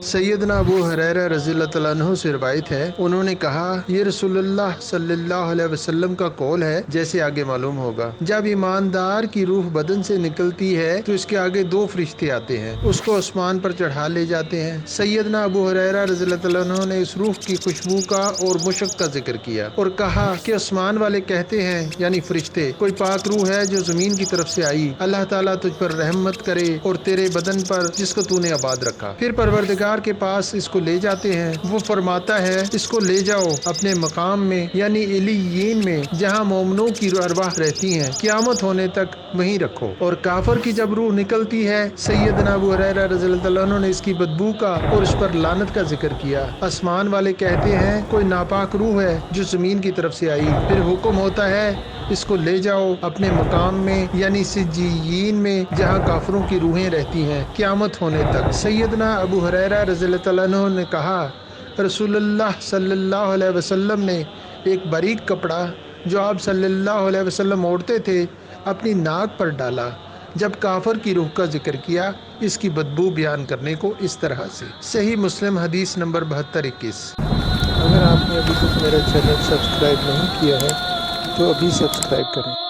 सैयदना अबू हुरैरा रज़ियल्लाहु तआला अन्हु से रिवायत है, उन्होंने कहा ये रसूलुल्लाह सल्लल्लाहु अलैहि वसल्लम का कौल है, जैसे आगे मालूम होगा। जब ईमानदार की रूह बदन से निकलती है तो इसके आगे दो फरिश्ते आते हैं, उसको आसमान पर चढ़ा ले जाते हैं। सैयदना अबू हुरैरा रज़ियल्लाहु तआला अन्हु ने इस रूह की खुशबू का और मुशक का जिक्र किया और कहा कि आसमान वाले कहते हैं, यानी फरिश्ते, कोई पाक रूह है जो जमीन की तरफ से आई, अल्लाह ताला तुझ पर रहमत करे और तेरे बदन पर जिसको तूने आबाद रखा। फिर परवरदिगार के पास इसको ले जाते हैं, वो फरमाता है इसको ले जाओ अपने मकाम में, यानी इलीयीन में, जहाँ मोमनों की अरवाह रहती हैं, क़यामत होने तक वहीं रखो। और काफर की जब रूह निकलती है, सैयदना अबू हुरैरा रज़ियल्लाहु तआला अन्हु ने इसकी बदबू का और उस पर लानत का जिक्र किया। आसमान वाले कहते हैं कोई नापाक रूह है जो जमीन की तरफ से आई। फिर हुक्म होता है इसको ले जाओ अपने मकाम में, यानी सिज्जीयीन में, जहाँ काफरों की रूहें रहती हैं क़यामत होने तक। सैयदना अबू हुरैरा रज़ियल्लाहु तआला अन्हु ने कहा रसूलुल्लाह सल्लल्लाहु अलैहि वसल्लम ने एक बारीक कपड़ा जो आप सल्लल्लाहु अलैहि वसल्लम ओढ़ते थे अपनी नाक पर डाला। जब काफर की रूह का जिक्र किया, इसकी बदबू बयान करने को इस तरह से। सही मुस्लिम हदीस नंबर 7221। अगर आपने अभी तक मेरा चैनल सब्सक्राइब नहीं किया है तो अभी सब्सक्राइब करें।